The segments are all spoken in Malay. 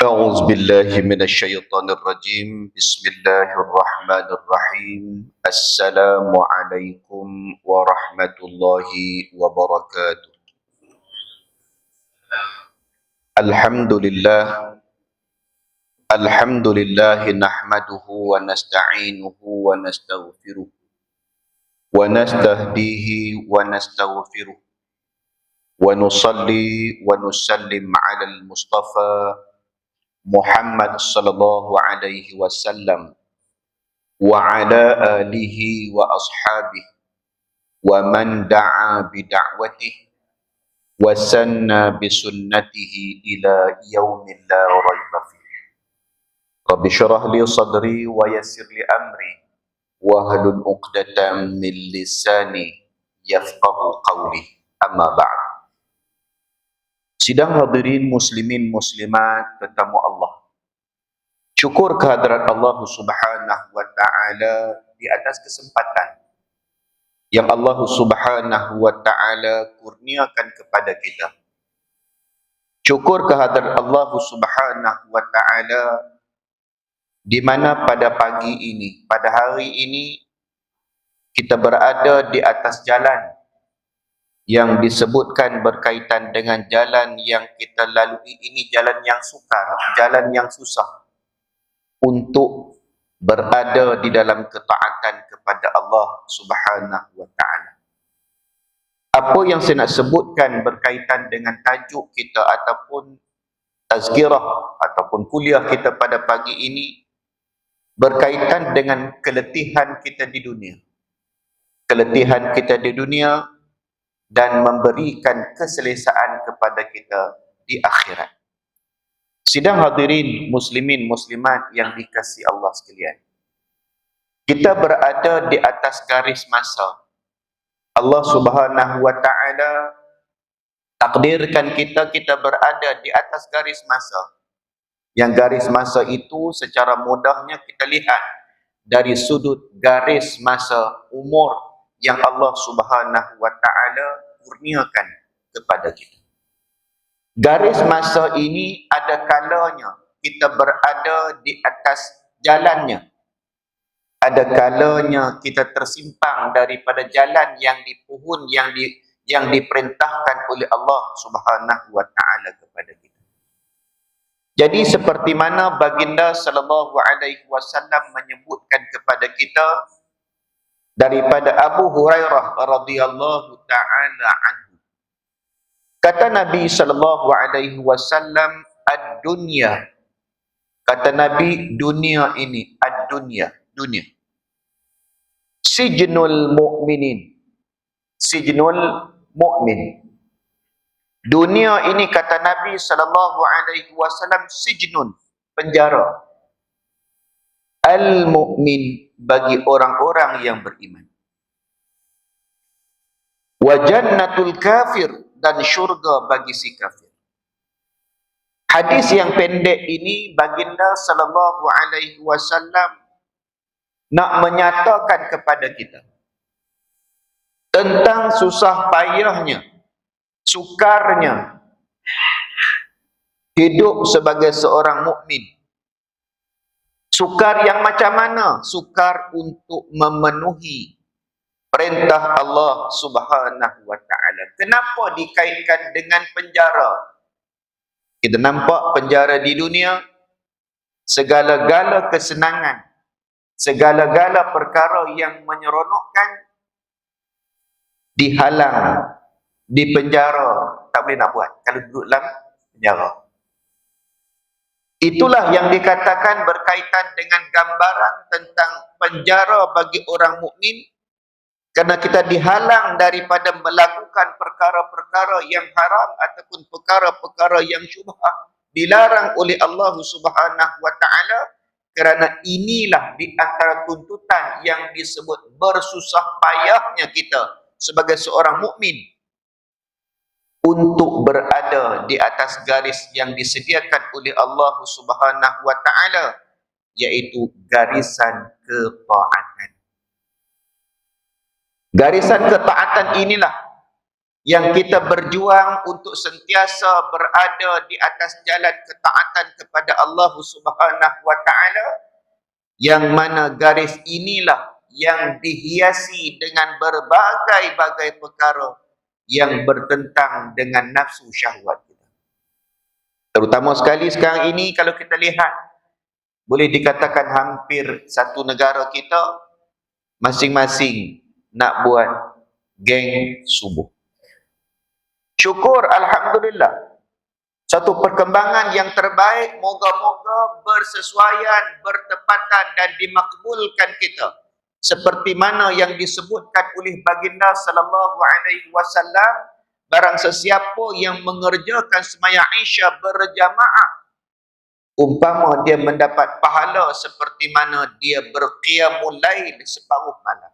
أعوذ بالله من الشيطان الرجيم بسم الله الرحمن الرحيم السلام عليكم ورحمة الله وبركاته الحمد لله نحمده ونستعينه ونستغفره ونستهديه ونستغفره ونصلي ونسلم على المصطفى محمد صلى الله عليه وسلم وعلى آله وأصحابه ومن دعا بدعوته وسنى بسنته إلى يوم لا ريب فيه رب اشرح لي صدري ويسر لي أمري واحلل عقدة من لساني يفقه قولي أما بعد. Sidang hadirin muslimin muslimat tetamu Allah, syukur kehadrat Allah Subhanahu wa taala di atas kesempatan yang Allah Subhanahu wa taala kurniakan kepada kita. Syukur kehadrat Allah Subhanahu wa taala di mana pada pagi ini, pada hari ini kita berada di atas jalan yang disebutkan berkaitan dengan jalan yang kita lalui ini, jalan yang sukar, jalan yang susah untuk berada di dalam ketaatan kepada Allah Subhanahu wa taala. Apa yang saya nak sebutkan berkaitan dengan tajuk kita ataupun tazkirah ataupun kuliah kita pada pagi ini berkaitan dengan keletihan kita di dunia. Keletihan kita di dunia dan memberikan keselesaan kepada kita di akhirat. Sidang hadirin muslimin muslimat yang dikasihi Allah sekalian, kita berada di atas garis masa. Allah Subhanahu wa taala takdirkan kita berada di atas garis masa. Yang garis masa itu secara mudahnya kita lihat dari sudut garis masa umur yang Allah Subhanahu wa taala kurniakan kepada kita. Garis masa ini ada kalanya kita berada di atas jalannya. Ada kalanya kita tersimpang daripada jalan yang dipuhun, yang diperintahkan oleh Allah Subhanahu wa taala kepada kita. Jadi seperti mana baginda sallallahu alaihi wasallam menyebutkan kepada kita daripada Abu Hurairah radhiyallahu taala anhu. Kata Nabi sallallahu alaihi wasallam, ad-dunya. Kata Nabi, dunia ini, ad-dunya, dunia. Sijnul mu'minin. Sijnul mu'min. Dunia ini kata Nabi sallallahu alaihi wasallam sijnun, penjara. Al-mu'min, bagi orang-orang yang beriman. Wa jannatul kafir, dan syurga bagi si kafir. Hadis yang pendek ini baginda sallallahu alaihi wasallam nak menyatakan kepada kita tentang susah payahnya, sukarnya hidup sebagai seorang mukmin. Sukar yang macam mana? Sukar untuk memenuhi perintah Allah Subhanahu wa taala. Kenapa dikaitkan dengan penjara? Kita nampak penjara di dunia, segala-gala kesenangan, segala-gala perkara yang menyeronokkan dihalang, dipenjara, tak boleh nak buat kalau duduk dalam penjara. Itulah yang dikatakan berkaitan dengan gambaran tentang penjara bagi orang mukmin, kerana kita dihalang daripada melakukan perkara-perkara yang haram ataupun perkara-perkara yang syubhat, dilarang oleh Allah Subhanahu wa taala. Kerana inilah di antara tuntutan yang disebut bersusah payahnya kita sebagai seorang mukmin untuk berada di atas garis yang disediakan oleh Allah Subhanahu wa taala, yaitu garisan ketaatan. Garisan ketaatan inilah yang kita berjuang untuk sentiasa berada di atas jalan ketaatan kepada Allah Subhanahu wa taala, yang mana garis inilah yang dihiasi dengan berbagai-bagai perkara yang bertentang dengan nafsu syahwat kita. Terutama sekali sekarang ini kalau kita lihat, boleh dikatakan hampir satu negara kita masing-masing nak buat geng subuh. Syukur, alhamdulillah. Satu perkembangan yang terbaik, moga-moga bersesuaian, bertepatan dan dimakbulkan kita. Seperti mana yang disebutkan oleh baginda sallallahu alaihi wasallam, barang sesiapa yang mengerjakan sembahyang Isya berjamaah, umpama dia mendapat pahala seperti mana dia berqiyamul lail separuh malam.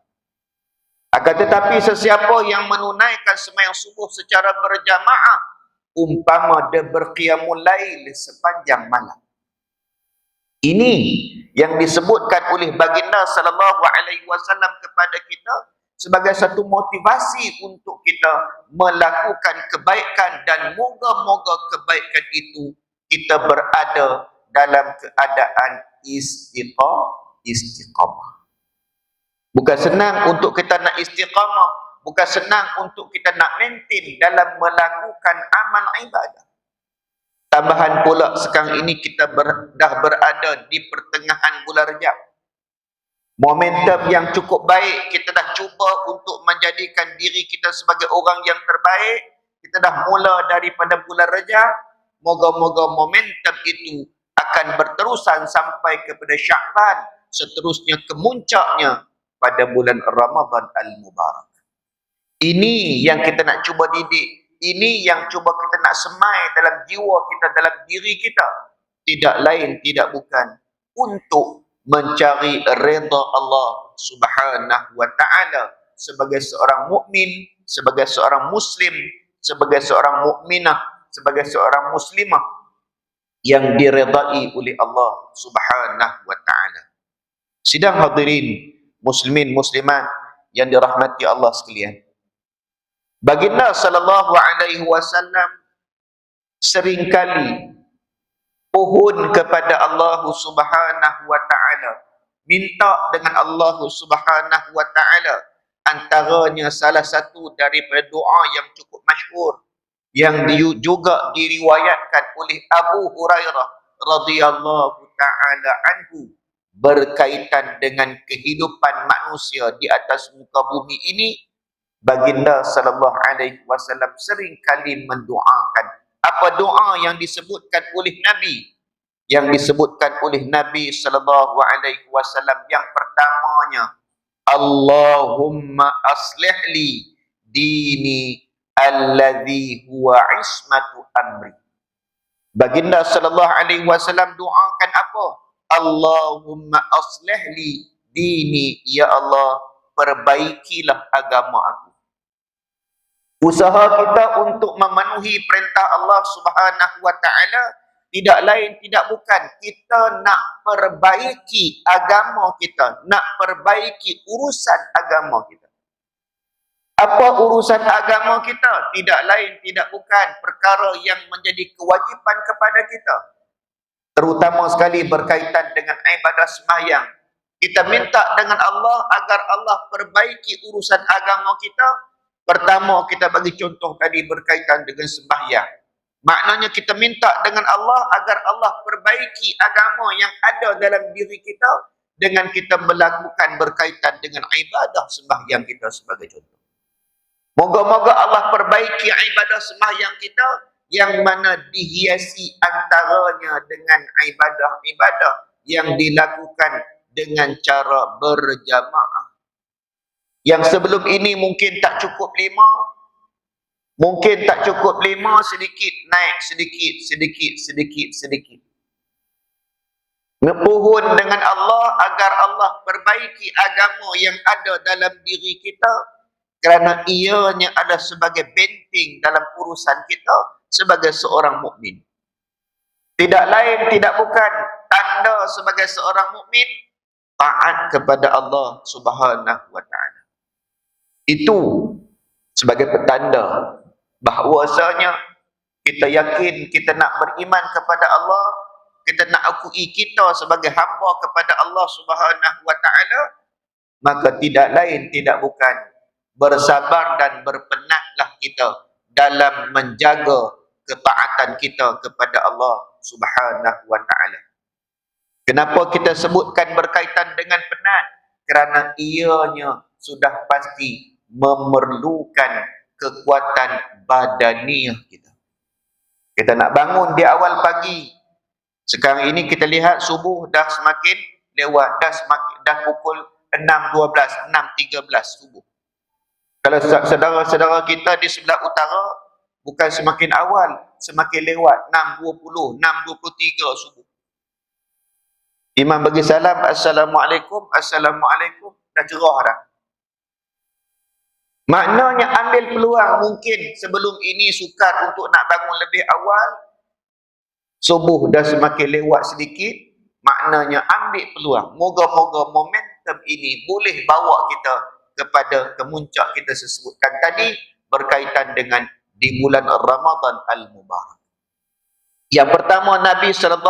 Akan tetapi sesiapa yang menunaikan sembahyang subuh secara berjamaah, umpama dia berqiyamul lail sepanjang malam. Ini yang disebutkan oleh baginda sallallahu alaihi wasallam kepada kita sebagai satu motivasi untuk kita melakukan kebaikan, dan moga-moga kebaikan itu kita berada dalam keadaan istiqamah. Bukan senang untuk kita nak istiqamah, bukan senang untuk kita nak maintain dalam melakukan amal ibadah. Tambahan pula sekarang ini kita dah berada di pertengahan bulan Rejab. Momentum yang cukup baik, kita dah cuba untuk menjadikan diri kita sebagai orang yang terbaik. Kita dah mula daripada bulan Rejab. Moga-moga momentum itu akan berterusan sampai kepada Sya'ban, seterusnya kemuncaknya pada bulan Ramadan Al-Mubarak. Ini yang kita nak cuba didik, ini yang cuba kita nak semai dalam jiwa kita, dalam diri kita. Tidak lain, tidak bukan untuk mencari redha Allah Subhanahu wa taala sebagai seorang mukmin, sebagai seorang muslim, sebagai seorang mukminah, sebagai seorang muslimah yang diredai oleh Allah Subhanahu wa taala. Sidang hadirin muslimin muslimat yang dirahmati Allah sekalian, baginda sallallahu alaihi wasallam seringkali pohon kepada Allah Subhanahu wa taala, minta dengan Allah Subhanahu wa taala. Antaranya salah satu daripada doa yang cukup masyhur yang juga diriwayatkan oleh Abu Hurairah radhiyallahu taala anhu, berkaitan dengan kehidupan manusia di atas muka bumi ini. Baginda sallallahu alaihi wasallam sering kali mendoakan. Apa doa yang disebutkan oleh Nabi? Yang disebutkan oleh Nabi sallallahu alaihi wasallam yang pertamanya, Allahumma aslih li dini alladhi huwa ismatu amri. Baginda sallallahu alaihi wasallam doakan apa? Allahumma aslih li dini, ya Allah, perbaikilah agama aku. Usaha kita untuk memenuhi perintah Allah Subhanahu wa taala tidak lain tidak bukan kita nak perbaiki agama kita, nak perbaiki urusan agama kita. Apa urusan agama kita? Tidak lain tidak bukan perkara yang menjadi kewajipan kepada kita, terutama sekali berkaitan dengan ibadah sembahyang. Kita minta dengan Allah agar Allah perbaiki urusan agama kita. Pertama, kita bagi contoh tadi berkaitan dengan sembahyang. Maknanya kita minta dengan Allah agar Allah perbaiki agama yang ada dalam diri kita dengan kita melakukan berkaitan dengan ibadah sembahyang kita sebagai contoh. Moga-moga Allah perbaiki ibadah sembahyang kita yang mana dihiasi antaranya dengan ibadah-ibadah yang dilakukan dengan cara berjamaah. Yang sebelum ini mungkin tak cukup 5, mungkin tak cukup 5, sedikit naik, sedikit. Ngepohon dengan Allah agar Allah perbaiki agama yang ada dalam diri kita, kerana ianya adalah sebagai benteng dalam urusan kita sebagai seorang mukmin. Tidak lain tidak bukan tanda sebagai seorang mukmin taat kepada Allah Subhanahu wa taala. Itu sebagai petanda bahwasanya kita yakin kita nak beriman kepada Allah, kita nak akui kita sebagai hamba kepada Allah Subhanahu wa taala, maka tidak lain tidak bukan bersabar dan berpenatlah kita dalam menjaga ketaatan kita kepada Allah Subhanahu wa taala. Kenapa kita sebutkan berkaitan dengan penat? Kerana ianya sudah pasti memerlukan kekuatan badaniah kita. Kita nak bangun di awal pagi. Sekarang ini kita lihat subuh dah semakin lewat, dah pukul 6.12, 6.13 subuh. Kalau saudara-saudara kita di sebelah utara, bukan semakin awal, semakin lewat, 6.20, 6.23 subuh. Imam bagi salam, Assalamualaikum, Assalamualaikum, dah cerah dah. Maknanya ambil peluang, mungkin sebelum ini sukar untuk nak bangun lebih awal, subuh dah semakin lewat sedikit, maknanya ambil peluang. Moga-moga momentum ini boleh bawa kita kepada kemuncak kita sebutkan tadi, berkaitan dengan di bulan Ramadan Al-Mubarak. Yang pertama Nabi SAW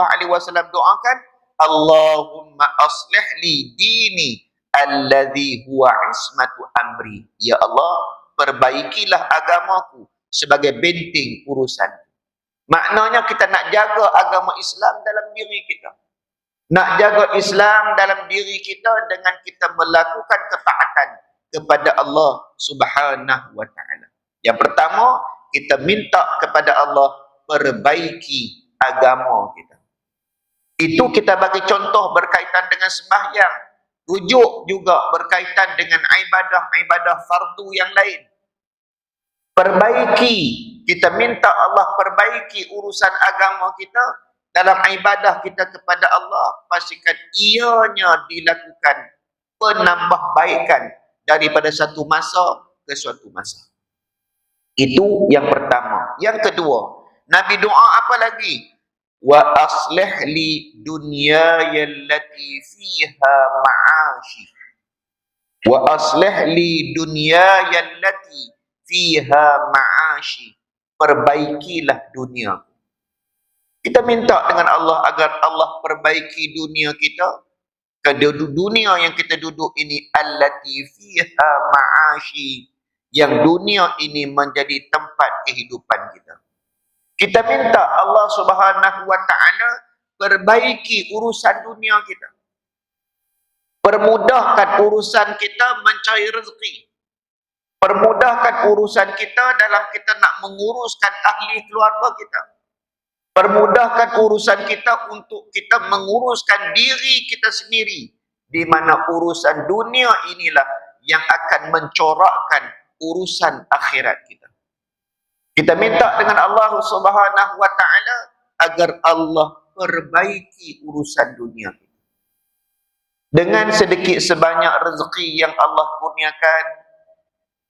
doakan, Allahumma aslih li dini alladhi huwa ismatu amri. Ya Allah, perbaikilah agamaku sebagai benteng urusan. Maknanya kita nak jaga agama Islam dalam diri kita. Nak jaga Islam dalam diri kita dengan kita melakukan ketaatan kepada Allah Subhanahu wa taala. Yang pertama, kita minta kepada Allah perbaiki agama kita. Itu kita bagi contoh berkaitan dengan sembahyang. Rujuk juga berkaitan dengan ibadah-ibadah fardu yang lain. Perbaiki, kita minta Allah perbaiki urusan agama kita dalam ibadah kita kepada Allah, pastikan ianya dilakukan penambahbaikan daripada satu masa ke suatu masa. Itu yang pertama. Yang kedua, Nabi doa apa lagi? Wa aslih li dunyaya allati fiha ma'ashi. Wa aslih li dunyaya allati fiha ma'ashi. Perbaikilah dunia. Kita minta dengan Allah agar Allah perbaiki dunia kita. Dunia yang kita duduk ini allati fiha ma'ashi, yang dunia ini menjadi tempat kehidupan kita. Kita minta Allah Subhanahu wa taala perbaiki urusan dunia kita. Permudahkan urusan kita mencari rezeki. Permudahkan urusan kita dalam kita nak menguruskan ahli keluarga kita. Permudahkan urusan kita untuk kita menguruskan diri kita sendiri, di mana urusan dunia inilah yang akan mencorakkan urusan akhirat kita. Kita minta dengan Allah Subhanahu wa taala agar Allah perbaiki urusan dunia kita. Dengan sedikit sebanyak rezeki yang Allah kurniakan,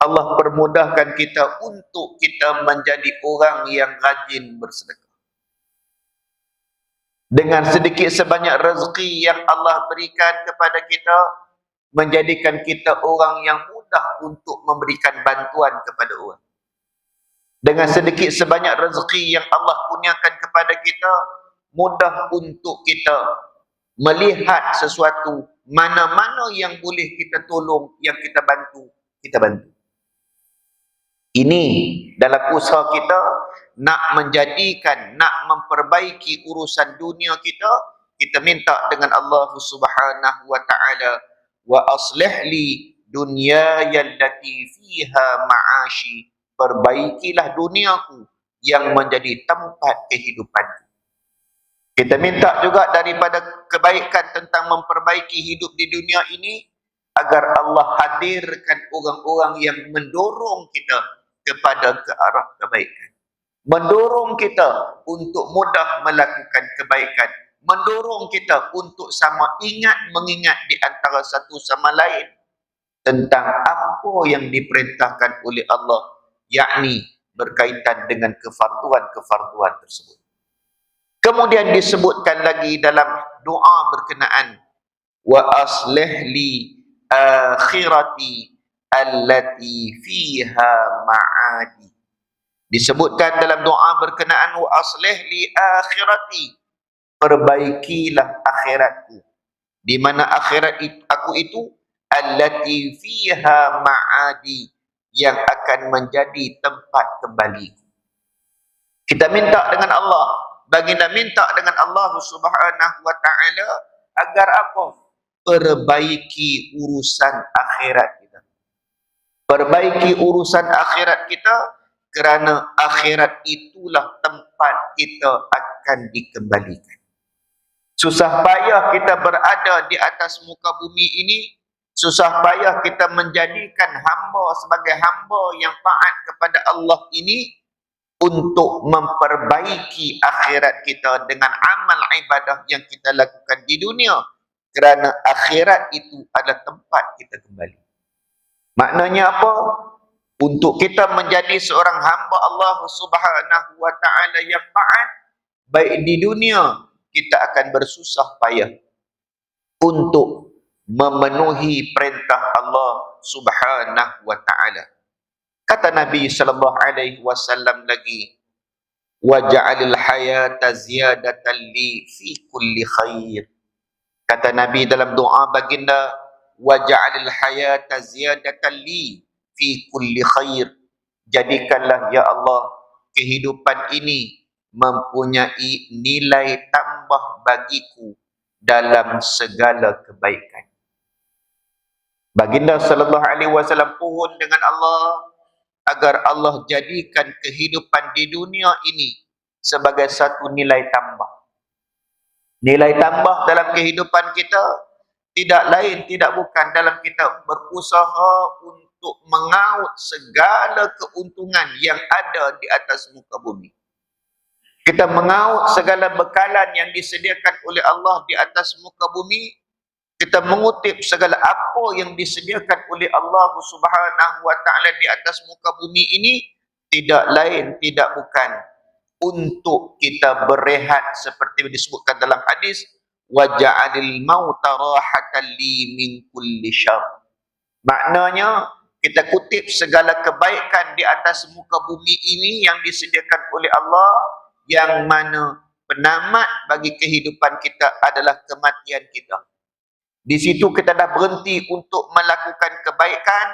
Allah permudahkan kita untuk kita menjadi orang yang rajin bersedekah. Dengan sedikit sebanyak rezeki yang Allah berikan kepada kita, menjadikan kita orang yang mudah untuk memberikan bantuan kepada orang. Dengan sedikit sebanyak rezeki yang Allah kurniakan kepada kita, mudah untuk kita melihat sesuatu, mana-mana yang boleh kita tolong, yang kita bantu, kita bantu. Ini dalam usaha kita nak menjadikan, nak memperbaiki urusan dunia kita, kita minta dengan Allah Subhanahu wa taala, wa aslih li dunyaya allati fiha ma'ashi. Perbaikilah duniaku yang menjadi tempat kehidupanku. Kita minta juga daripada kebaikan tentang memperbaiki hidup di dunia ini, agar Allah hadirkan orang-orang yang mendorong kita kepada ke arah kebaikan. Mendorong kita untuk mudah melakukan kebaikan. Mendorong kita untuk sama ingat mengingat di antara satu sama lain tentang apa yang diperintahkan oleh Allah, yakni berkaitan dengan kefarduan-kefarduan tersebut. Kemudian disebutkan lagi dalam doa berkenaan, wa aslih li akhirati allati fiha ma'adi. Disebutkan dalam doa berkenaan wa aslih li akhirati, perbaikilah akhiratku. Di mana akhirat aku itu allati fiha ma'adi, yang akan menjadi tempat kembali. Kita minta dengan Allah, baginda minta dengan Allah Subhanahu wa taala agar apa? Perbaiki urusan akhirat kita. Perbaiki urusan akhirat kita, kerana akhirat itulah tempat kita akan dikembalikan. Susah payah kita berada di atas muka bumi ini, susah payah kita menjadikan hamba sebagai hamba yang taat kepada Allah ini, untuk memperbaiki akhirat kita dengan amal ibadah yang kita lakukan di dunia, kerana akhirat itu adalah tempat kita kembali. Maknanya apa? Untuk kita menjadi seorang hamba Allah Subhanahu wa taala yang taat, baik di dunia kita akan bersusah payah untuk memenuhi perintah Allah Subhanahu wa taala. Kata Nabi sallallahu alaihi wasallam lagi, waj'alil hayata ziyadatan li fi kulli khair. Kata Nabi dalam doa baginda, waj'alil hayata ziyadatan li fi kulli khair. Jadikanlah ya Allah kehidupan ini mempunyai nilai tambah bagiku dalam segala kebaikan. Baginda sallallahu alaihi wasallam pohon dengan Allah agar Allah jadikan kehidupan di dunia ini sebagai satu nilai tambah. Nilai tambah dalam kehidupan kita tidak lain, tidak bukan dalam kita berusaha untuk mengaut segala keuntungan yang ada di atas muka bumi. Kita mengaut segala bekalan yang disediakan oleh Allah di atas muka bumi. Kita mengutip segala apa yang disediakan oleh Allah Subhanahu wa taala di atas muka bumi ini, tidak lain, tidak bukan untuk kita berehat seperti disebutkan dalam hadis, waja'alil mauta rahatan li min kulli syarr. Maknanya kita kutip segala kebaikan di atas muka bumi ini yang disediakan oleh Allah, yang mana penamat bagi kehidupan kita adalah kematian kita. Di situ kita dah berhenti untuk melakukan kebaikan,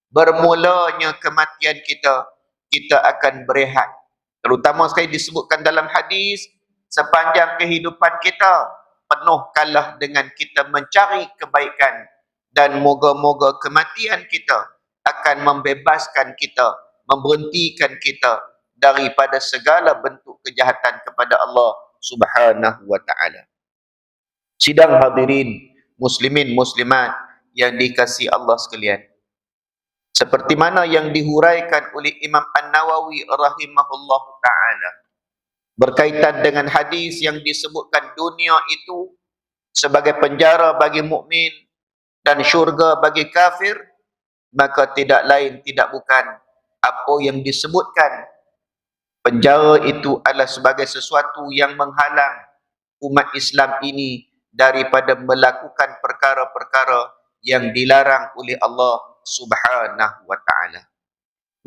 bermulanya kematian kita, kita akan berehat. Terutama sekali disebutkan dalam hadis, sepanjang kehidupan kita, penuhkanlah dengan kita mencari kebaikan, dan moga-moga kematian kita akan membebaskan kita, memberhentikan kita daripada segala bentuk kejahatan kepada Allah Subhanahu wa taala. Sidang hadirin muslimin muslimat yang dikasihi Allah sekalian, seperti mana yang dihuraikan oleh Imam An-Nawawi rahimahullah ta'ala berkaitan dengan hadis yang disebutkan dunia itu sebagai penjara bagi mukmin dan syurga bagi kafir, maka tidak lain tidak bukan apa yang disebutkan penjara itu adalah sebagai sesuatu yang menghalang umat Islam ini daripada melakukan perkara-perkara yang dilarang oleh Allah Subhanahu wa taala.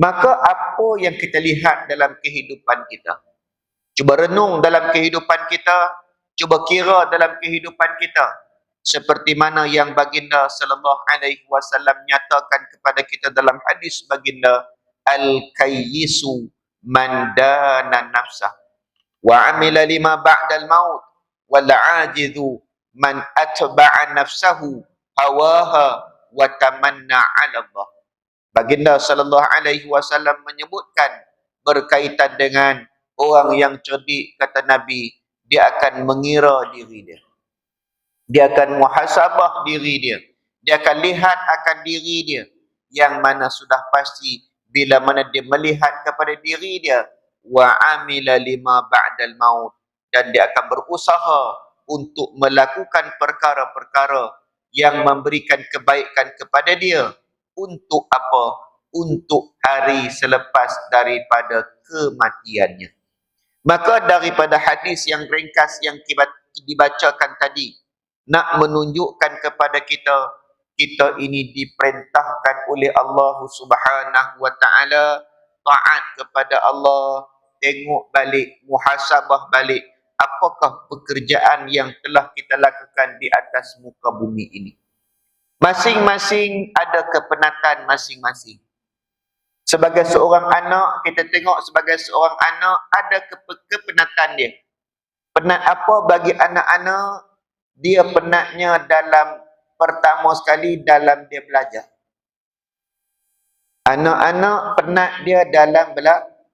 Maka apa yang kita lihat dalam kehidupan kita? Cuba renung dalam kehidupan kita, cuba kira dalam kehidupan kita, seperti mana yang baginda sallallahu alaihi wasallam nyatakan kepada kita dalam hadis baginda, al-kayyisu man dana nafsah wa amila lima ba'dal maut wal ajizu man atba'a nafsahu hawaha wa tamanna 'ala Allah. Baginda sallallahu alaihi wasallam menyebutkan berkaitan dengan orang yang cerdik, kata Nabi, dia akan mengira diri dia. Dia akan muhasabah diri dia. Dia akan lihat akan diri dia, yang mana sudah pasti bila mana dia melihat kepada diri dia, wa amila lima ba'dal maut, dan dia akan berusaha untuk melakukan perkara-perkara yang memberikan kebaikan kepada dia. Untuk apa? Untuk hari selepas daripada kematiannya. Maka daripada hadis yang ringkas yang dibacakan tadi, nak menunjukkan kepada kita, kita ini diperintahkan oleh Allah Subhanahu wa taala taat kepada Allah, tengok balik, muhasabah balik, apakah pekerjaan yang telah kita lakukan di atas muka bumi ini. Masing-masing ada kepenatan masing-masing. Sebagai seorang anak, kita tengok sebagai seorang anak ada kepenatan dia. Penat apa bagi anak-anak? Dia penatnya dalam pertama sekali dalam dia belajar. Anak-anak penat dia dalam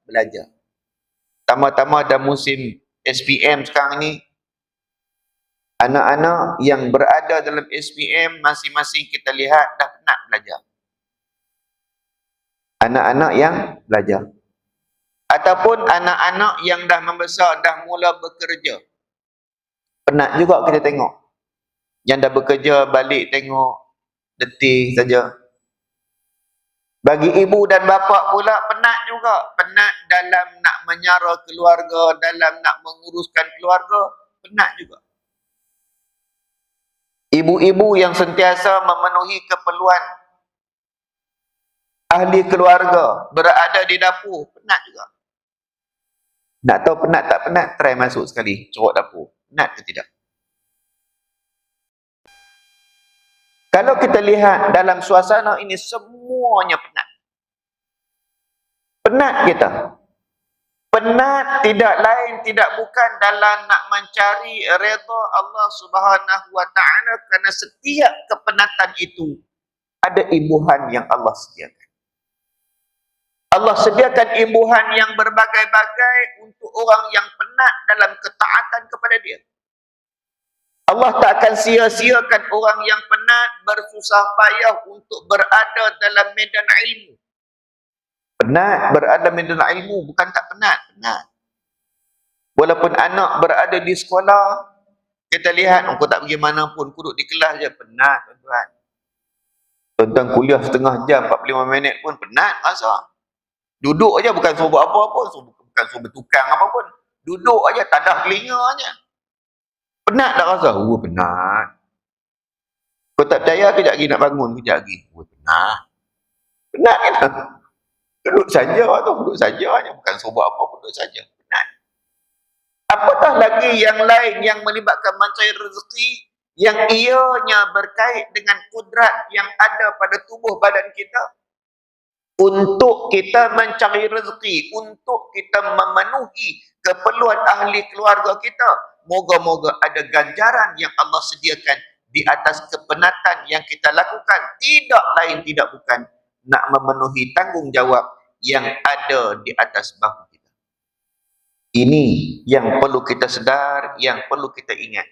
belajar. Tama-tama ada musim SPM sekarang ni. Anak-anak yang berada dalam SPM masing-masing kita lihat dah penat belajar. Anak-anak yang belajar. Ataupun anak-anak yang dah membesar, dah mula bekerja. Penat juga kita tengok. Yang dah bekerja balik tengok letih saja. Bagi ibu dan bapa pula penat juga. Penat dalam nak menyara keluarga, dalam nak menguruskan keluarga, penat juga. Ibu-ibu yang sentiasa memenuhi keperluan ahli keluarga, berada di dapur, penat juga. Nak tahu penat tak penat, try masuk sekali, corok dapur. Penat ke tidak? Kalau kita lihat dalam suasana ini, semuanya penat. Penat kita. Penat tidak lain, tidak bukan dalam nak mencari redha Allah Subhanahu wa ta'ala, kerana setiap kepenatan itu ada imbuhan yang Allah sediakan. Allah sediakan imbuhan yang berbagai-bagai untuk orang yang penat dalam ketaatan kepada dia. Allah tak akan sia-siakan orang yang penat bersusah payah untuk berada dalam medan ilmu. Penat berada medan ilmu, bukan tak penat, penat. Walaupun anak berada di sekolah, kita lihat, kau tak pergi mana pun, duduk di kelas je, penat tuan-tuan. Tuan-tuan kuliah setengah jam, 45 minit pun penat rasa. Duduk aja, bukan suruh buat apa-apa, bukan suruh bertukang apa pun. Duduk aja, tadah telinga aja. Penat tak rasa? Penat. Kau tak percaya, kejap lagi nak bangun, kejap lagi. Penat. Penat kan? Duduk saja tu, duduk saja aja, bukan suruh buat apa, duduk saja. Penat. Apatah lagi yang lain yang melibatkan mencari rezeki, yang ianya berkait dengan kudrat yang ada pada tubuh badan kita, untuk kita mencari rezeki, untuk kita memenuhi keperluan ahli keluarga kita. Moga-moga ada ganjaran yang Allah sediakan di atas kepenatan yang kita lakukan. Tidak lain, tidak bukan nak memenuhi tanggungjawab yang ada di atas bahu kita. Ini yang perlu kita sedar, yang perlu kita ingat.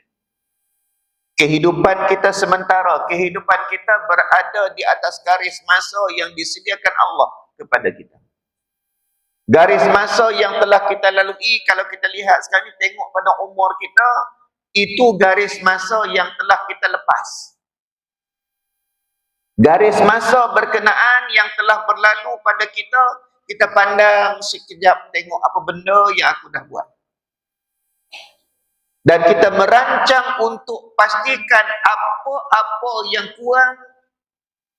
Kehidupan kita sementara, kehidupan kita berada di atas garis masa yang disediakan Allah kepada kita. Garis masa yang telah kita lalui, kalau kita lihat sekarang ni, tengok pada umur kita, itu garis masa yang telah kita lepas. Garis masa berkenaan yang telah berlalu pada kita, kita pandang sekejap, tengok apa benda yang aku dah buat. Dan kita merancang untuk pastikan apa-apa yang kurang,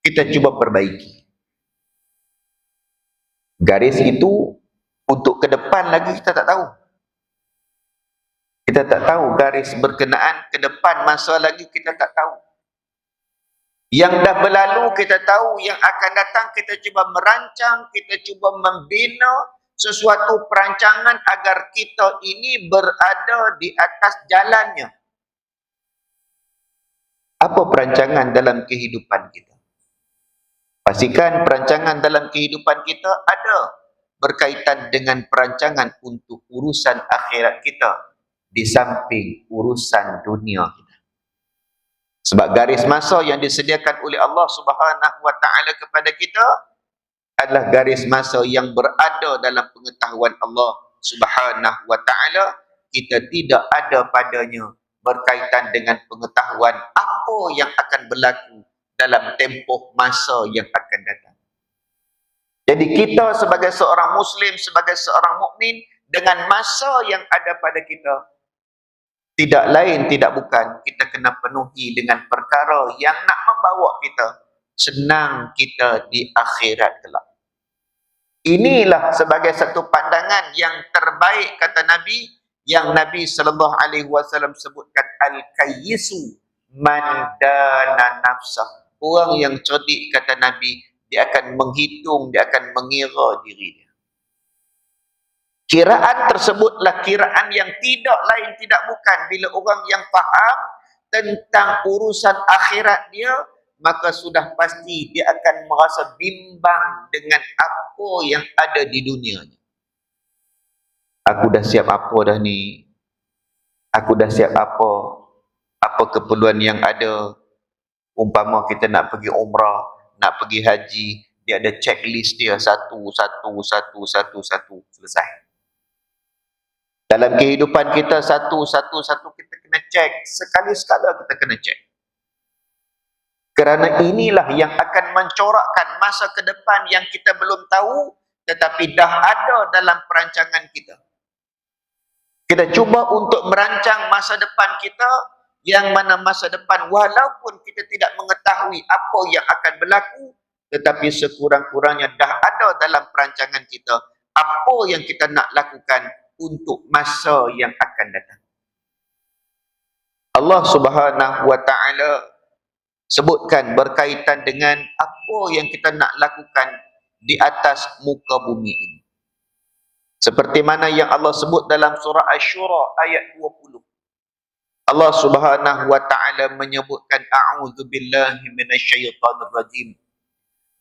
kita cuba perbaiki. Garis itu untuk ke depan lagi kita tak tahu. Kita tak tahu garis berkenaan ke depan masa lagi, kita tak tahu. Yang dah berlalu kita tahu, yang akan datang kita cuba merancang, kita cuba membina sesuatu perancangan agar kita ini berada di atas jalannya. Apa perancangan dalam kehidupan kita? Pastikan perancangan dalam kehidupan kita ada berkaitan dengan perancangan untuk urusan akhirat kita di samping urusan dunia kita. Sebab garis masa yang disediakan oleh Allah Subhanahu wa ta'ala kepada kita adalah garis masa yang berada dalam pengetahuan Allah Subhanahu wa ta'ala. Kita tidak ada padanya berkaitan dengan pengetahuan apa yang akan berlaku dalam tempoh masa yang akan datang. Jadi kita sebagai seorang Muslim, sebagai seorang mukmin, dengan masa yang ada pada kita, tidak lain, tidak bukan, kita kena penuhi dengan perkara yang nak membawa kita senang kita di akhirat kelak. Inilah sebagai satu pandangan yang terbaik kata Nabi, yang Nabi sallallahu alaihi wasallam sebutkan, al-kayyisu man dana nafsah. Orang yang cerdik kata Nabi, dia akan menghitung, dia akan mengira diri dia. Kiraan tersebutlah kiraan yang tidak lain tidak bukan bila orang yang faham tentang urusan akhirat dia, maka sudah pasti dia akan merasa bimbang dengan apa yang ada di dunia. Aku dah siap apa dah ni? Aku dah siap apa? Apa keperluan yang ada? Umpama kita nak pergi umrah, nak pergi haji, dia ada checklist dia satu, selesai. Dalam kehidupan kita satu kita kena cek, sekali-sekala kita kena cek. Kerana inilah yang akan mencorakkan masa ke depan yang kita belum tahu, tetapi dah ada dalam perancangan kita. Kita cuba untuk merancang masa depan kita, yang mana masa depan walaupun kita tidak mengetahui apa yang akan berlaku, tetapi sekurang-kurangnya dah ada dalam perancangan kita apa yang kita nak lakukan untuk masa yang akan datang. Allah Subhanahu wa taala sebutkan berkaitan dengan apa yang kita nak lakukan di atas muka bumi ini. Seperti mana yang Allah sebut dalam surah Asy-Syura ayat 20. Allah Subhanahu wa taala menyebutkan, a'udzubillahi minasyaitonir rajim.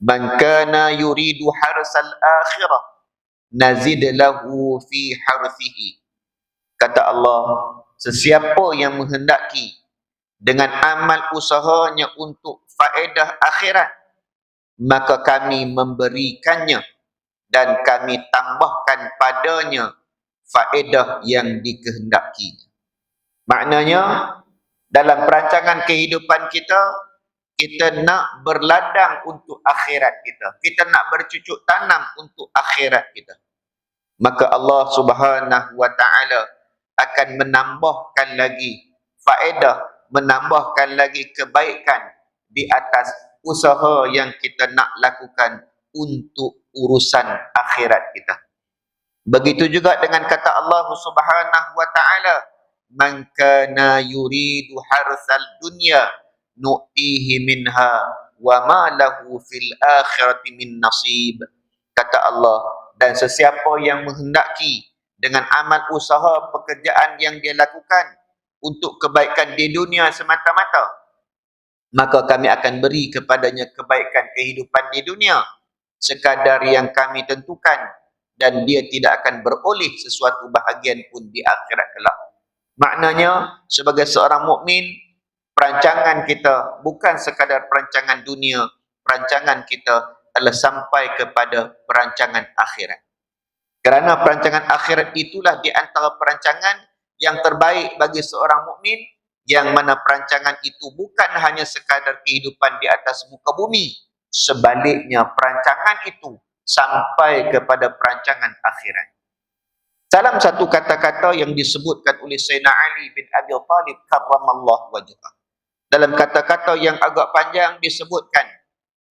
Man kana yuridu harsal akhirah nazid lahu fi harsihi. Kata Allah, sesiapa yang menghendaki dengan amal usahanya untuk faedah akhirat, maka kami memberikannya dan kami tambahkan padanya faedah yang dikehendaki. Maknanya, dalam perancangan kehidupan kita, kita nak berladang untuk akhirat kita. Kita nak bercucuk tanam untuk akhirat kita. Maka Allah Subhanahu wa taala akan menambahkan lagi faedah, menambahkan lagi kebaikan di atas usaha yang kita nak lakukan untuk urusan akhirat kita. Begitu juga dengan kata Allah Subhanahu wa taala, man kana yuridu harsal dunya nu'tihi minha wa ma lahu fil akhirati min nasib. Kata Allah, dan sesiapa yang menghendaki dengan amal usaha pekerjaan yang dia lakukan untuk kebaikan di dunia semata-mata, maka kami akan beri kepadanya kebaikan kehidupan di dunia sekadar yang kami tentukan, dan dia tidak akan beroleh sesuatu bahagian pun di akhirat kelak. Maknanya, sebagai seorang mukmin, perancangan kita bukan sekadar perancangan dunia, perancangan kita adalah sampai kepada perancangan akhirat. Kerana perancangan akhirat itulah di antara perancangan yang terbaik bagi seorang mukmin, yang mana perancangan itu bukan hanya sekadar kehidupan di atas muka bumi, sebaliknya perancangan itu sampai kepada perancangan akhirat. Dalam satu kata-kata yang disebutkan oleh Sayyidina Ali bin Abi Thalib karramallahu wajhah, dalam kata-kata yang agak panjang disebutkan,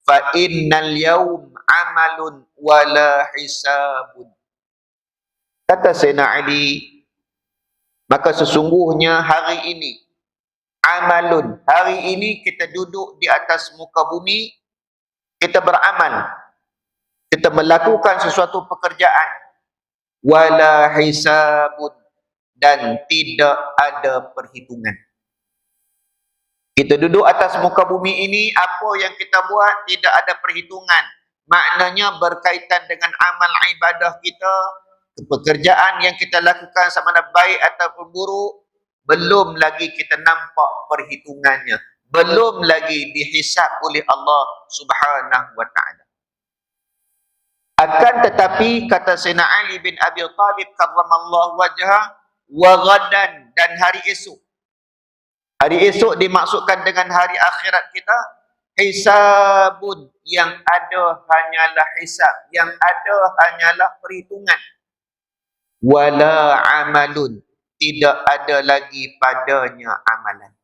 fa innal yaum amalun wala hisabun. Kata Sayyidina Ali, maka sesungguhnya hari ini amalun, hari ini kita duduk di atas muka bumi, kita beramal, kita melakukan sesuatu pekerjaan, wala hisabun, dan tidak ada perhitungan. Kita duduk atas muka bumi ini, apa yang kita buat tidak ada perhitungan. Maknanya berkaitan dengan amal ibadah kita, pekerjaan yang kita lakukan sama ada baik ataupun buruk, belum lagi kita nampak perhitungannya, belum lagi dihisab oleh Allah Subhanahu wa taala. Akan tetapi, kata Sayyidina Ali bin Abi Thalib karramallahu wajhah, wa ghadan, dan hari esok. Hari esok dimaksudkan dengan hari akhirat kita, hisabun, yang ada hanyalah hisab, yang ada hanyalah perhitungan. Wala amalun, tidak ada lagi padanya amalan.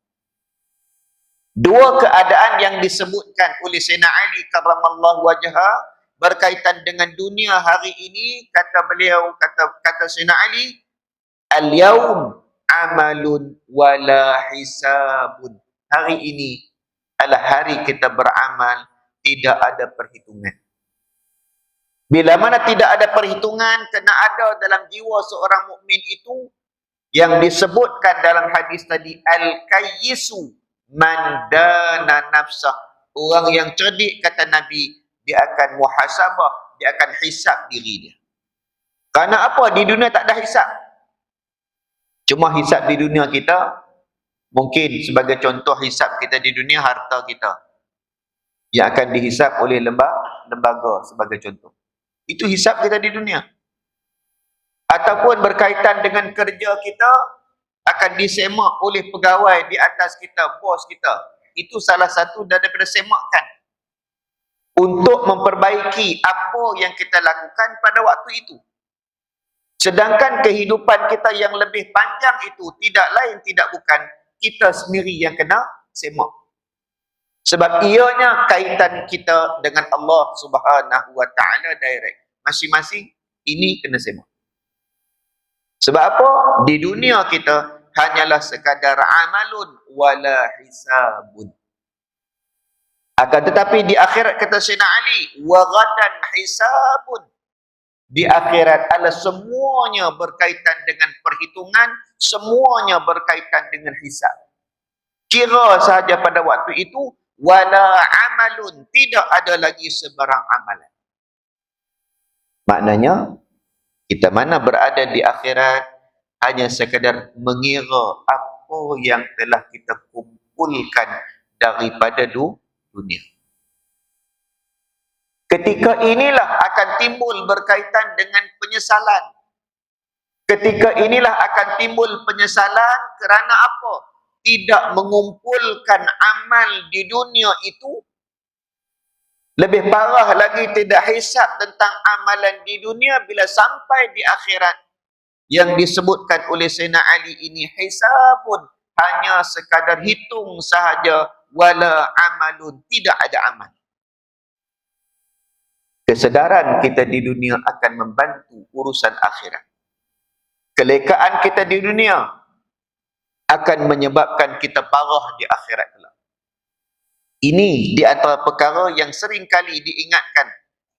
Dua keadaan yang disebutkan oleh Sayyidina Ali karramallahu wajhah berkaitan dengan dunia hari ini, kata beliau, kata Sayyidina Ali, al-yaum amalun wala hisabun. Hari ini adalah hari kita beramal, tidak ada perhitungan. Bila mana tidak ada perhitungan, kena ada dalam jiwa seorang mukmin itu yang disebutkan dalam hadis tadi, al-kayyisu man dana nafsah. Orang yang cerdik, kata Nabi, dia akan muhasabah, dia akan hisab diri dia. Karena apa? Di dunia tak ada hisab. Cuma hisab di dunia kita, mungkin sebagai contoh hisab kita di dunia, harta kita yang akan dihisab oleh lembaga sebagai contoh. Itu hisab kita di dunia. Ataupun berkaitan dengan kerja kita, akan disemak oleh pegawai di atas kita, bos kita. Itu salah satu daripada semakan untuk memperbaiki apa yang kita lakukan pada waktu itu. Sedangkan kehidupan kita yang lebih panjang itu tidak lain tidak bukan kita sendiri yang kena semak. Sebab ianya kaitan kita dengan Allah Subhanahu wa taala direct. Masing-masing ini kena semak. Sebab apa? Di dunia kita hanyalah sekadar amalun wala hisabun. Akan tetapi di akhirat, kata Sayyidina Ali, wa ghadan hisabun. Di akhirat adalah semuanya berkaitan dengan perhitungan, semuanya berkaitan dengan hisab. Kira sahaja pada waktu itu, wala amalun, tidak ada lagi sebarang amalan. Maknanya, kita mana berada di akhirat hanya sekadar mengira apa yang telah kita kumpulkan daripada dunia. Ketika inilah akan timbul berkaitan dengan penyesalan. Ketika inilah akan timbul penyesalan kerana apa? Tidak mengumpulkan amal di dunia itu. Lebih parah lagi, tidak hisab tentang amalan di dunia bila sampai di akhirat. Yang disebutkan oleh Sayyidina Ali ini hisabun, hanya sekadar hitung sahaja, wala amalun, tidak ada amal. Kesedaran kita di dunia akan membantu urusan akhirat. Kelekaan kita di dunia akan menyebabkan kita parah di akhirat kelak. Ini di antara perkara yang sering kali diingatkan.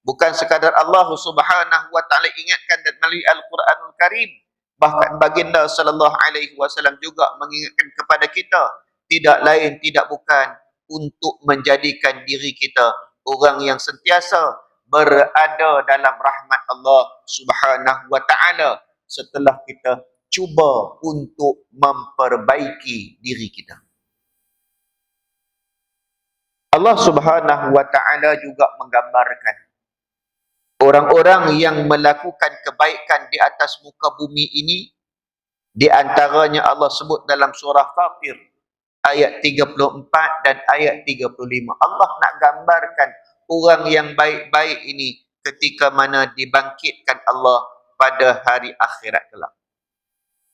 Bukan sekadar Allah Subhanahu wa taala ingatkan dan melalui Al-Quranul Karim. Bahkan baginda sallallahu alaihi wasallam juga mengingatkan kepada kita, tidak lain tidak bukan untuk menjadikan diri kita orang yang sentiasa berada dalam rahmat Allah Subhanahu wa taala setelah kita cuba untuk memperbaiki diri kita. Allah Subhanahu wa taala juga menggambarkan orang-orang yang melakukan kebaikan di atas muka bumi ini, di antaranya Allah sebut dalam surah Fatir ayat 34 dan ayat 35. Allah nak gambarkan orang yang baik-baik ini ketika mana dibangkitkan Allah pada hari akhirat kelak.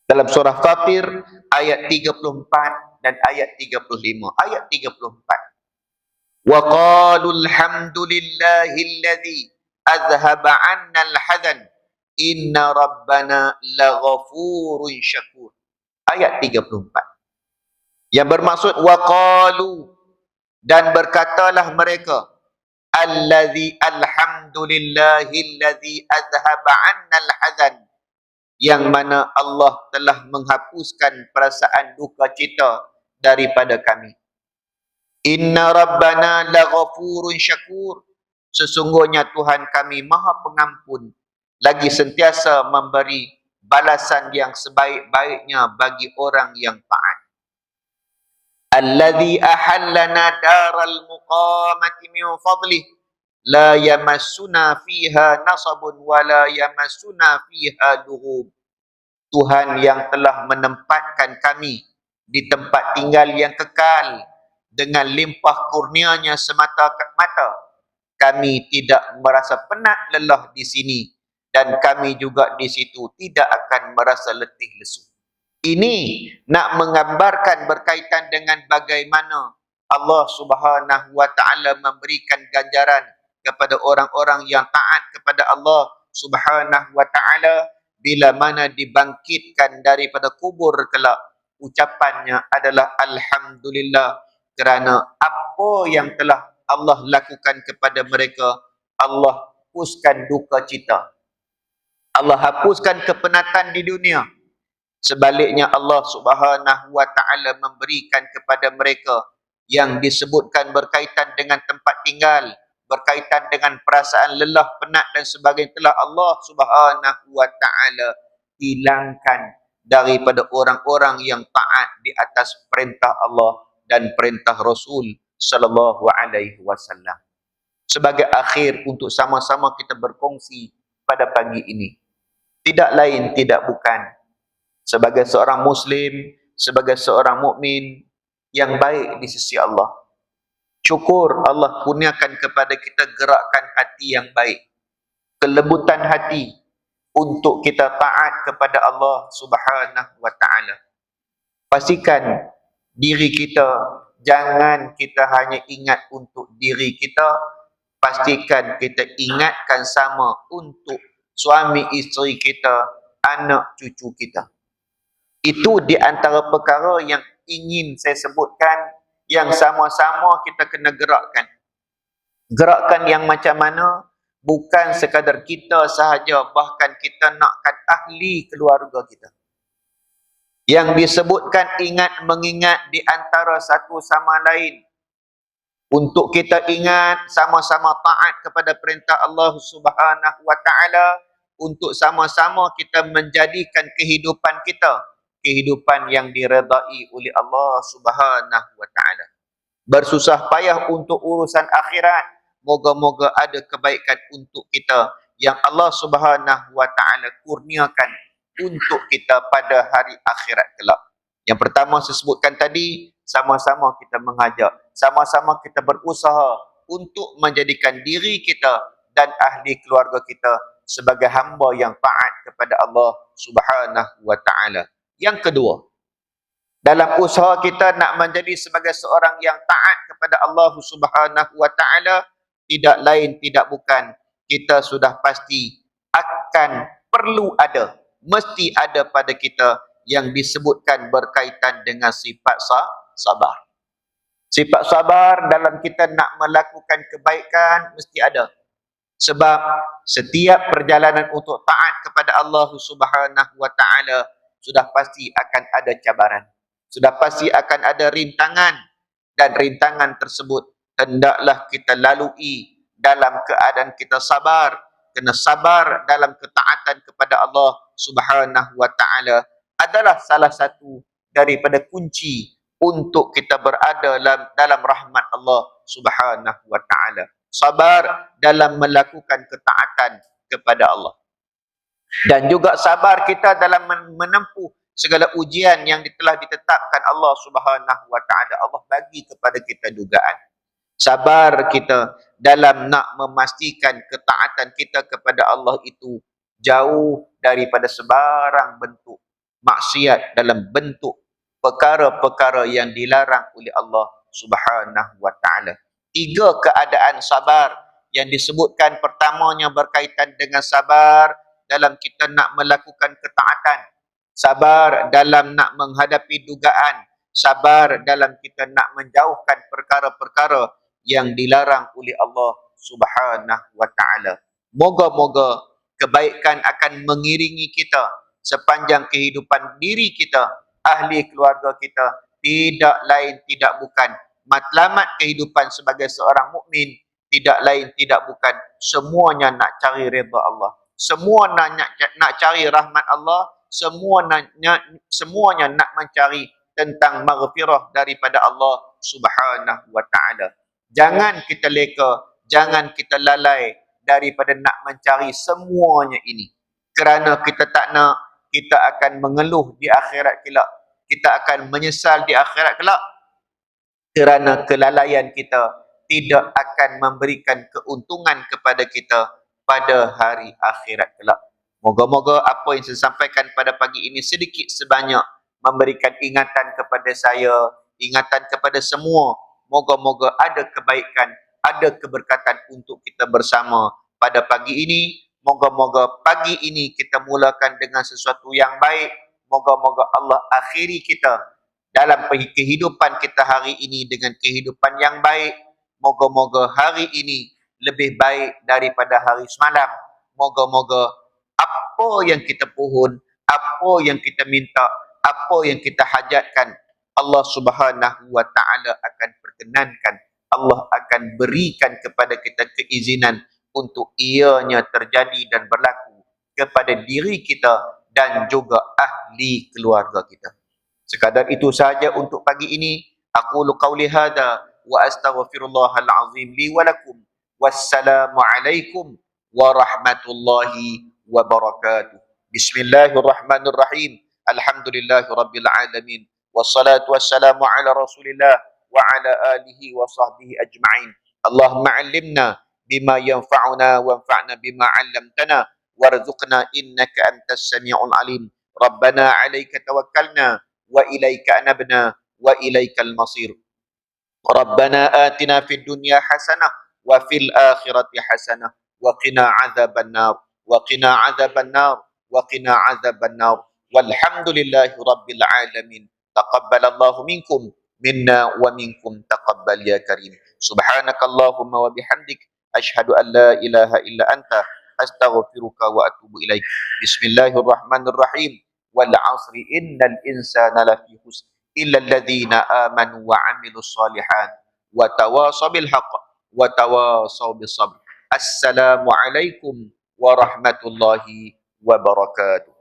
Dalam surah Fatir ayat 34 dan ayat 35. Ayat 34. Wa qalu alhamdulillahilladzi azhaba 'anna al-hazan inna rabbana laghafurun syakur. Ayat 34. Yang bermaksud wa qalu, dan berkatalah mereka, alhamdulillahilladzi azhaba 'anna al-hazan, yang mana Allah telah menghapuskan perasaan duka cita daripada kami. Inna rabbana laghafurun syakur, sesungguhnya Tuhan kami maha pengampun, lagi sentiasa memberi balasan yang sebaik-baiknya bagi orang yang taat. Alladzi ahallana daral muqamati min fadlih la yamassuna fiha nasabun wa la yamassuna fiha lughub. Tuhan yang telah menempatkan kami di tempat tinggal yang kekal dengan limpah kurnianya semata-mata. Kami tidak merasa penat lelah di sini, dan kami juga di situ tidak akan merasa letih lesu. Ini nak menggambarkan berkaitan dengan bagaimana Allah Subhanahu wa taala memberikan ganjaran kepada orang-orang yang taat kepada Allah Subhanahu wa taala bila mana dibangkitkan daripada kubur kelak, ucapannya adalah alhamdulillah kerana apa yang telah Allah lakukan kepada mereka. Allah hapuskan duka cita, Allah hapuskan kepenatan di dunia. Sebaliknya Allah Subhanahu wa taala memberikan kepada mereka yang disebutkan berkaitan dengan tempat tinggal, berkaitan dengan perasaan lelah, penat dan sebagainya, telah Allah Subhanahu wa taala hilangkan daripada orang-orang yang taat di atas perintah Allah dan perintah Rasul sallallahu alaihi wasallam. Sebagai akhir untuk sama-sama kita berkongsi pada pagi ini, tidak lain tidak bukan, sebagai seorang Muslim, sebagai seorang mukmin yang baik di sisi Allah, syukur Allah kurniakan kepada kita gerakan hati yang baik, kelembutan hati untuk kita taat kepada Allah Subhanahu wa taala. Pastikan diri kita, jangan kita hanya ingat untuk diri kita, pastikan kita ingatkan sama untuk suami isteri kita, anak cucu kita. Itu di antara perkara yang ingin saya sebutkan, yang sama-sama kita kena gerakkan. Gerakkan yang macam mana? Bukan sekadar kita sahaja, bahkan kita nakkan ahli keluarga kita. Yang disebutkan ingat mengingat di antara satu sama lain. Untuk kita ingat sama-sama taat kepada perintah Allah Subhanahu wa taala, untuk sama-sama kita menjadikan kehidupan kita kehidupan yang diredai oleh Allah Subhanahu wa taala. Bersusah payah untuk urusan akhirat, moga-moga ada kebaikan untuk kita yang Allah Subhanahu wa taala kurniakan untuk kita pada hari akhirat kelak. Yang pertama saya sebutkan tadi, sama-sama kita mengajak, sama-sama kita berusaha untuk menjadikan diri kita dan ahli keluarga kita sebagai hamba yang taat kepada Allah Subhanahu wa taala. Yang kedua, dalam usaha kita nak menjadi sebagai seorang yang taat kepada Allah Subhanahu wa taala, tidak lain tidak bukan, kita sudah pasti akan perlu ada, mesti ada pada kita yang disebutkan berkaitan dengan sifat sabar. Sifat sabar dalam kita nak melakukan kebaikan mesti ada. Sebab setiap perjalanan untuk taat kepada Allah Subhanahu wa taala sudah pasti akan ada cabaran. Sudah pasti akan ada rintangan, dan rintangan tersebut hendaklah kita lalui dalam keadaan kita sabar. Kena sabar dalam ketaatan kepada Allah Subhanahu wa taala adalah salah satu daripada kunci untuk kita berada dalam rahmat Allah Subhanahu wa taala. Sabar dalam melakukan ketaatan kepada Allah. Dan juga sabar kita dalam menempuh segala ujian yang telah ditetapkan Allah Subhanahu wa taala. Allah bagi kepada kita dugaan. Sabar kita dalam nak memastikan ketaatan kita kepada Allah itu jauh daripada sebarang bentuk maksiat, dalam bentuk perkara-perkara yang dilarang oleh Allah Subhanahu wa taala. Tiga keadaan sabar yang disebutkan, pertamanya berkaitan dengan sabar dalam kita nak melakukan ketaatan, sabar dalam nak menghadapi dugaan, sabar dalam kita nak menjauhkan perkara-perkara yang dilarang oleh Allah Subhanahu wa taala. Moga-moga kebaikan akan mengiringi kita sepanjang kehidupan diri kita, ahli keluarga kita, tidak lain tidak bukan matlamat kehidupan sebagai seorang mukmin, tidak lain tidak bukan semuanya nak cari redha Allah, semua nak cari rahmat Allah, semuanya nak mencari tentang maghfirah daripada Allah Subhanahu wa taala. Jangan kita leka, jangan kita lalai daripada nak mencari semuanya ini. Kerana kita tak nak, kita akan mengeluh di akhirat kelak. Kita akan menyesal di akhirat kelak. Kerana kelalaian kita tidak akan memberikan keuntungan kepada kita pada hari akhirat kelak. Moga-moga apa yang saya sampaikan pada pagi ini sedikit sebanyak memberikan ingatan kepada saya, ingatan kepada semua. Moga-moga ada kebaikan ada keberkatan untuk kita bersama pada pagi ini. Moga-moga pagi ini kita mulakan dengan sesuatu yang baik. Moga-moga Allah akhiri kita dalam kehidupan kita hari ini dengan kehidupan yang baik. Moga-moga hari ini lebih baik daripada hari semalam. Moga-moga apa yang kita pohon, apa yang kita minta, apa yang kita hajatkan, Allah Subhanahu wa taala akan perkenankan. Allah akan berikan kepada kita keizinan untuk ianya terjadi dan berlaku kepada diri kita dan juga ahli keluarga kita. Sekadar itu saja untuk pagi ini. Aqulu qawli hadha wa astaghfirullahal azim li wa lakum. Wassalamu alaikum warahmatullahi wabarakatuh. Bismillahirrahmanirrahim. Alhamdulillahi rabbil alamin. Wassalatu wassalamu ala rasulillah wa ala alihi wa sahbihi ajma'in. Allahumma allimna bima yanfa'una wanfa'na bima 'allamtana warzuqna innaka antas sami'ul alim. Rabbana 'alaika tawakkalna wa ilaika anabna wa ilaikal masir. Rabbana atina fid dunya hasanah wa fil akhirati hasanah wa qina 'adzaban nar wa qina 'adzaban nar wa qina 'adzaban nar. Walhamdulillahi rabbil alamin. Taqabbalallahu minkum minna wa minkum taqabbal ya karim. Subhanakallahumma wa bihamdik asyhadu an la ilaha illa anta astaghfiruka wa atubu ilaik. Bismillahirrahmanirrahim. Wal 'asri innal insana lafi khusr illa alladhina amanu wa 'amilus shalihat wa tawasaw bil haqq wa tawasaw bis sabr. Assalamu alaikum warahmatullahi wabarakatuh.